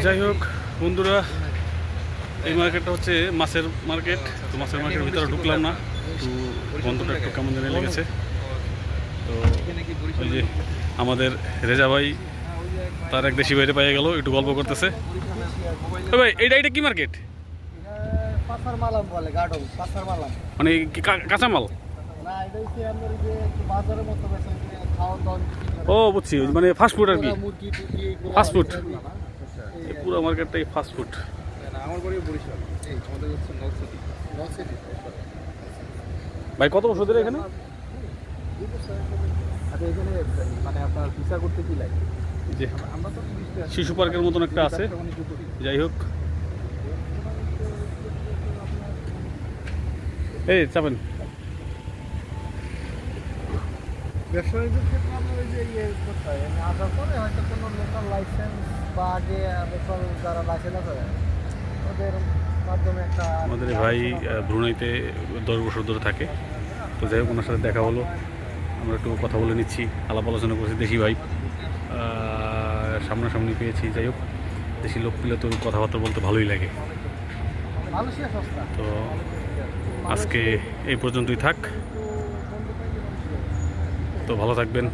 যাই হোক বন্ধুরা, এই মার্কেটটা হচ্ছে মাছের মার্কেট। তো মাছের মার্কেটের ভিতরে ঢুকলাম না, একটু গন্ধটা একটু কেমন জানি লেগেছে। তো ওই যে আমাদের রেজা ভাই তার এক দেশি বাইরে পেয়ে গেল, একটু গল্প করতেছে। ভাই এটা কি মার্কেট? মানে কাঁচামাল? ও বুঝছি, মানে ফাস্টফুড আর কি, ফাস্টফুড। পুরো মার্কেটটাই ফাস্টফুড। ভাই কত বছর ধরে এখানে? মানে আপনার ভিসা করতে কি লাগে? যে শিশু পার্কের মতন একটা আছে। যাই হোক, এই চাপেন। ব্যবসায়ীদের ক্ষেত্রে আপনার ওই যে ইয়ে করতে হয়, আসার পরে হয়তো কোনো লোকাল লাইসেন্স বা আগে লোকাল যারা লাইসেন্স আছে ওদের মাধ্যমে একটা। আমাদের ভাই ব্রুনাইতে 10 বছর ধরে থাকে। তো যাই হোক, ওনার সাথে দেখা হলো, আমরা একটু কথা বলে নিচ্ছি, আলাপ আলোচনা করছি। দেশি ভাই সামনাসামনি পেয়েছি। যাই হোক, দেশি লোক পেলে তো কথাবার্তা বলতে ভালোই লাগে। তো আজকে এই পর্যন্তই থাক। তো ভালো থাকবেন।